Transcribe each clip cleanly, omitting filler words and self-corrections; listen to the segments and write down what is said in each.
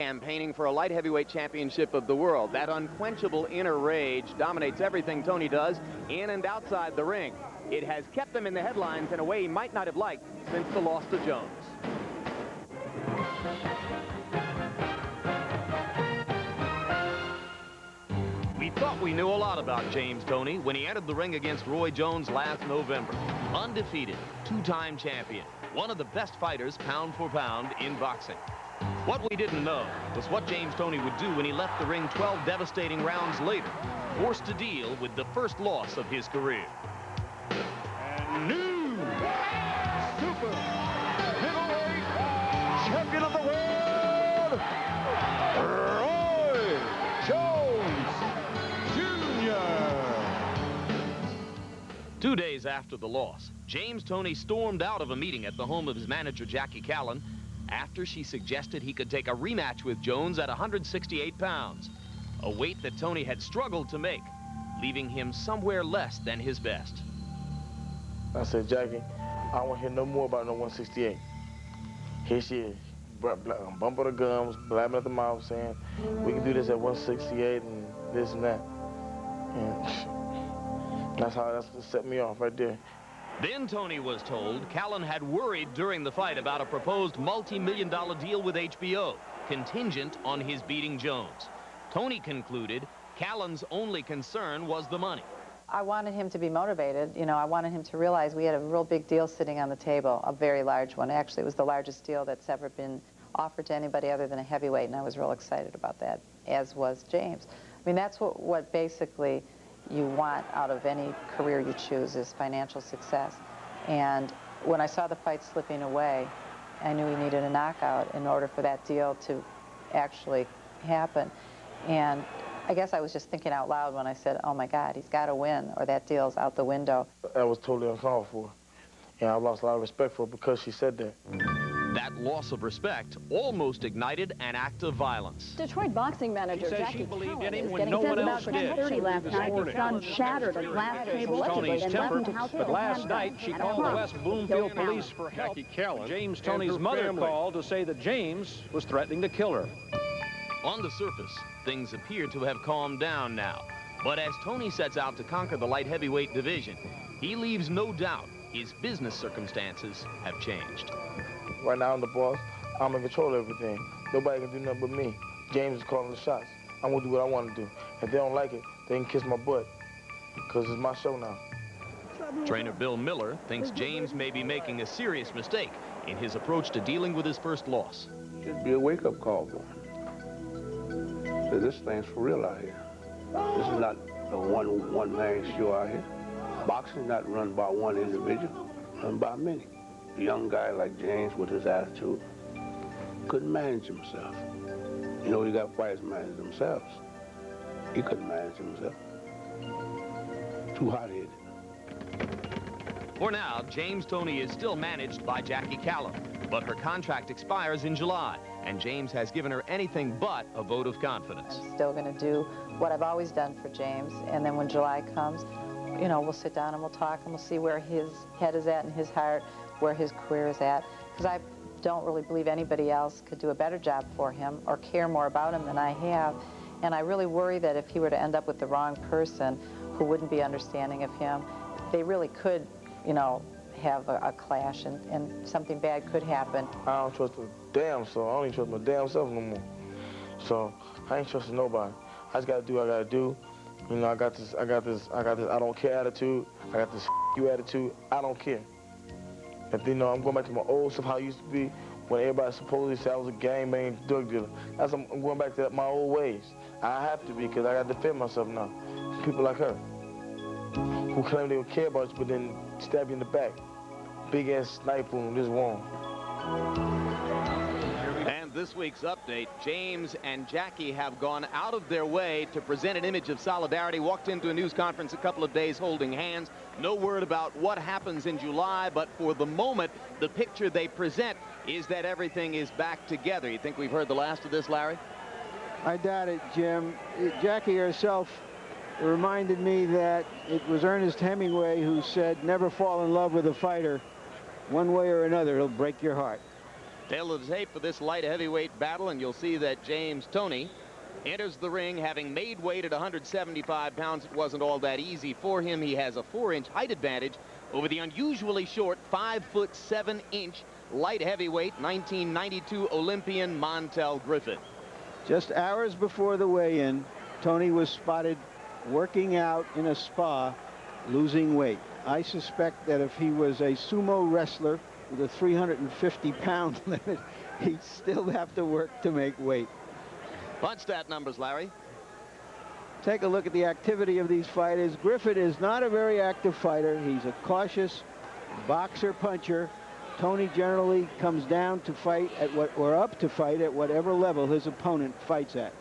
Campaigning for a light heavyweight championship of the world. That unquenchable inner rage dominates everything Toney does in and outside the ring. It has kept him in the headlines in a way he might not have liked since the loss to Jones. We thought we knew a lot about James Toney when he entered the ring against Roy Jones last November. Undefeated, two-time champion, one of the best fighters pound for pound in boxing. What we didn't know was what James Toney would do when he left the ring 12 devastating rounds later, forced to deal with the first loss of his career. And new super middleweight champion of the world, Roy Jones Jr. 2 days after the loss, James Toney stormed out of a meeting at the home of his manager, Jackie Callan, after she suggested he could take a rematch with Jones at 168 pounds, a weight that Toney had struggled to make, leaving him somewhere less than his best. I said, Jackie, I don't want to hear no more about no 168. Here she is, bumping the gums, blabbing at the mouth, saying, we can do this at 168 and this and that. And that's what set me off right there. Then Toney was told Callan had worried during the fight about a proposed multi-million-dollar deal with HBO, contingent on his beating Jones. Toney concluded Callan's only concern was the money. I wanted him to be motivated. You know, I wanted him to realize we had a real big deal sitting on the table, a very large one. Actually, it was the largest deal that's ever been offered to anybody other than a heavyweight, and I was real excited about that, as was James. I mean, that's what basically you want out of any career you choose, is financial success. And when I saw the fight slipping away, I knew he needed a knockout in order for that deal to actually happen. And I guess I was just thinking out loud when I said, oh my God, he's got to win, or that deal's out the window. That was totally uncalled for. And I lost a lot of respect for her because she said that. That loss of respect almost ignited an act of violence. Detroit boxing manager Jackie Callan is getting no one else about did. 10:30 last night. His son shattered a glass table Toney's and temper, left his house. but last night she called the West Bloomfield police for help. Jackie Callan, James Toney's mother called to say that James was threatening to kill her. On the surface, things appear to have calmed down now. But as Toney sets out to conquer the light heavyweight division, he leaves no doubt his business circumstances have changed. Right now I'm the boss. I'm in control of everything. Nobody can do nothing but me. James is calling the shots. I'm gonna do what I want to do. If they don't like it, they can kiss my butt, because it's my show now. Trainer Bill Miller thinks James may be making a serious mistake in his approach to dealing with his first loss. should be a wake-up call for him. So this thing's for real out here. This is not a one-man show out here. Boxing's not run by one individual, run by many. A young guy like James with his attitude couldn't manage himself. You know, you got fighters manage themselves. He couldn't manage himself. Too hot-headed. For now, James Toney is still managed by Jackie Callan, but her contract expires in July, and James has given her anything but a vote of confidence. I'm still going to do what I've always done for James, and then when July comes, you know, we'll sit down and we'll talk and we'll see where his head is at and his heart, where his career is at, because I don't really believe anybody else could do a better job for him or care more about him than I have. And I really worry that if he were to end up with the wrong person who wouldn't be understanding of him, they really could, you know, have a clash, and something bad could happen. I don't trust a damn soul. I don't even trust my damn self no more. So I ain't trusting nobody. I just gotta do what I gotta do. You know, I got this I don't care attitude. I got this you attitude. I don't care. If you know, I'm going back to my old stuff, how I used to be, when everybody supposedly said I was a gangbang drug dealer. I'm going back to my old ways. I have to be, because I got to defend myself now. People like her, who claim they would care about you, but then stab you in the back. Big ass knife wound, this one. And this week's update, James and Jackie have gone out of their way to present an image of solidarity, walked into a news conference a couple of days holding hands. No word about what happens in July, but for the moment, the picture they present is that everything is back together. You think we've heard the last of this, Larry? I doubt it, Jim. Jackie herself reminded me that it was Ernest Hemingway who said, never fall in love with a fighter. One way or another, he'll break your heart. Tail of the tape for this light heavyweight battle, and you'll see that James Toney enters the ring having made weight at 175 pounds. It wasn't all that easy for him. He has a 4-inch height advantage over the unusually short 5'7" light heavyweight 1992 Olympian Montell Griffin. Just hours before the weigh-in, Toney was spotted working out in a spa, losing weight. I suspect that if he was a sumo wrestler with a 350-pound limit, he'd still have to work to make weight. Punch stat numbers, Larry. Take a look at the activity of these fighters. Griffin is not a very active fighter. He's a cautious boxer puncher. Toney generally comes down to fight at up to fight at whatever level his opponent fights at.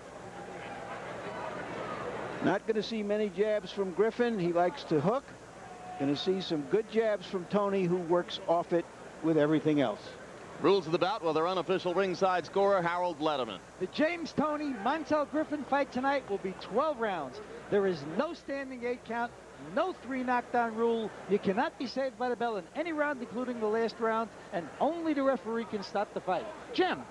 Not going to see many jabs from Griffin. He likes to hook. Going to see some good jabs from Toney, who works off it with everything else. Rules of the bout with our unofficial ringside scorer, Harold Letterman. The James Toney Montell Griffin fight tonight will be 12 rounds. There is no standing 8 count, no 3 knockdown rule. You cannot be saved by the bell in any round, including the last round, and only the referee can stop the fight. Jim.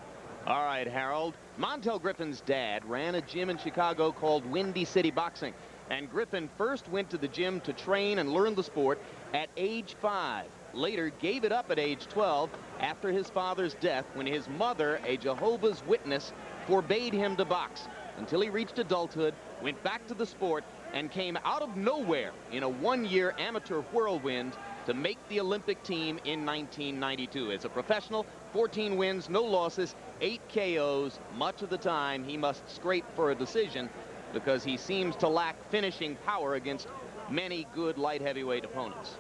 All right, Harold. Montell Griffin's dad ran a gym in Chicago called Windy City Boxing, and Griffin first went to the gym to train and learn the sport at age 5. Later gave it up at age 12 after his father's death, when his mother, a Jehovah's Witness, forbade him to box, until he reached adulthood, went back to the sport, and came out of nowhere in a 1-year amateur whirlwind to make the Olympic team in 1992. As a professional, 14 wins, no losses, 8 KOs. Much of the time he must scrape for a decision because he seems to lack finishing power against many good light heavyweight opponents.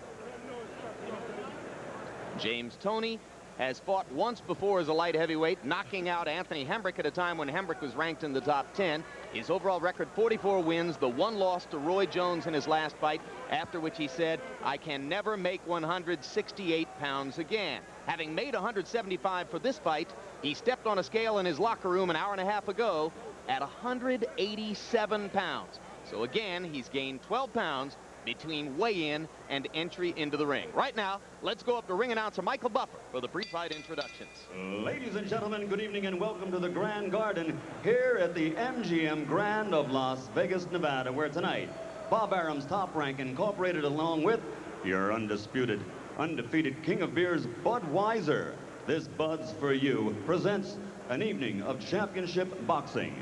James Toney has fought once before as a light heavyweight, knocking out Anthony Hembrick at a time when Hembrick was ranked in the top 10. His overall record, 44 wins, the 1 loss to Roy Jones in his last fight, after which he said, "I can never make 168 pounds again." Having made 175 for this fight, he stepped on a scale in his locker room an hour and a half ago at 187 pounds. So again, he's gained 12 pounds between weigh-in and entry into the ring. Right now, let's go up to ring announcer Michael Buffer for the pre-fight introductions. Ladies and gentlemen, good evening and welcome to the Grand Garden here at the MGM Grand of Las Vegas, Nevada, where tonight, Bob Arum's Top Rank Incorporated, along with your undisputed, undefeated king of beers, Budweiser, this Bud's for You, presents an evening of championship boxing.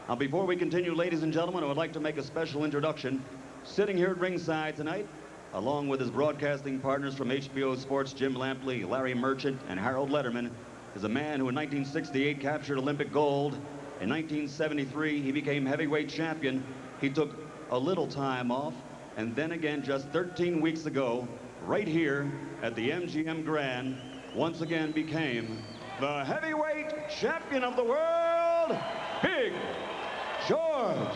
Now, before we continue, ladies and gentlemen, I would like to make a special introduction. Sitting here at ringside tonight, along with his broadcasting partners from HBO Sports, Jim Lampley, Larry Merchant, and Harold Letterman, is a man who in 1968 captured Olympic gold. In 1973, he became heavyweight champion. He took a little time off, and then again, just 13 weeks ago, right here at the MGM Grand, once again became the heavyweight champion of the world, Big George.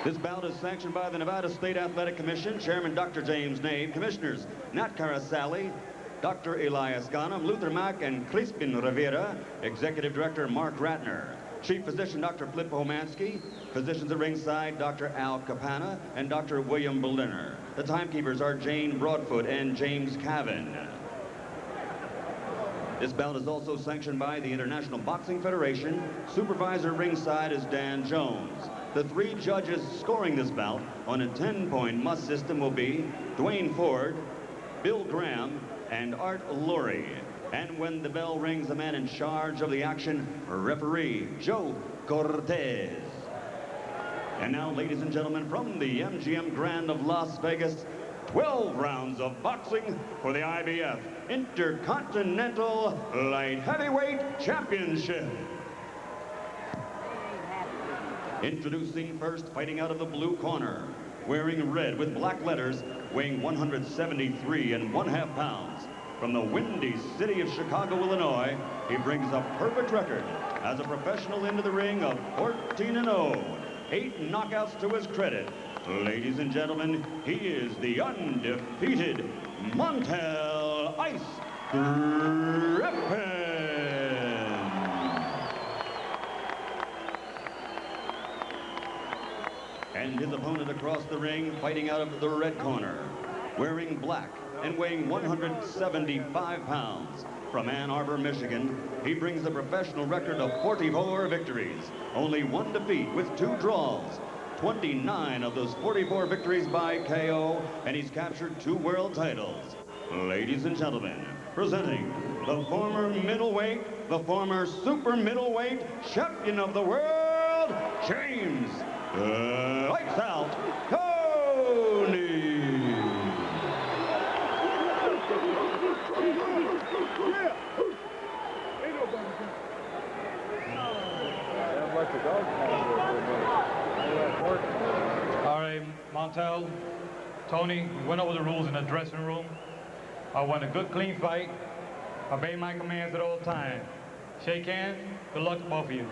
This bout is sanctioned by the Nevada State Athletic Commission, Chairman Dr. James Nave, Commissioners Nat Carasali, Dr. Elias Ghanem, Luther Mack, and Crispin Rivera, Executive Director Mark Ratner, Chief Physician Dr. Flip Homansky, Physicians at ringside Dr. Al Capana and Dr. William Berliner. The timekeepers are Jane Broadfoot and James Cavan. This bout is also sanctioned by the International Boxing Federation. Supervisor ringside is Dan Jones. The 3 judges scoring this bout on a 10-point must system will be Dwayne Ford, Bill Graham, and Art Lurie. And when the bell rings, the man in charge of the action, referee Joe Cortez. And now, ladies and gentlemen, from the MGM Grand of Las Vegas, 12 rounds of boxing for the IBF Intercontinental Light Heavyweight Championship. Introducing first, fighting out of the blue corner, wearing red with black letters, weighing 173½ pounds. From the Windy City of Chicago, Illinois, he brings a perfect record as a professional into the ring of 14-0. 8 knockouts to his credit. Ladies and gentlemen, he is the undefeated Montell Ice Griffin. And his opponent across the ring, fighting out of the red corner, wearing black and weighing 175 pounds. From Ann Arbor, Michigan, he brings a professional record of 44 victories, only 1 defeat with 2 draws. 29 of those 44 victories by KO, and he's captured 2 world titles. Ladies and gentlemen, presenting the former middleweight, the former super middleweight champion of the world, James Lights Out Toney. All right, Montell, Tony, we went over the rules in the dressing room. I won a good, clean fight. I obey my commands at all times. Shake hands. Good luck to both of you.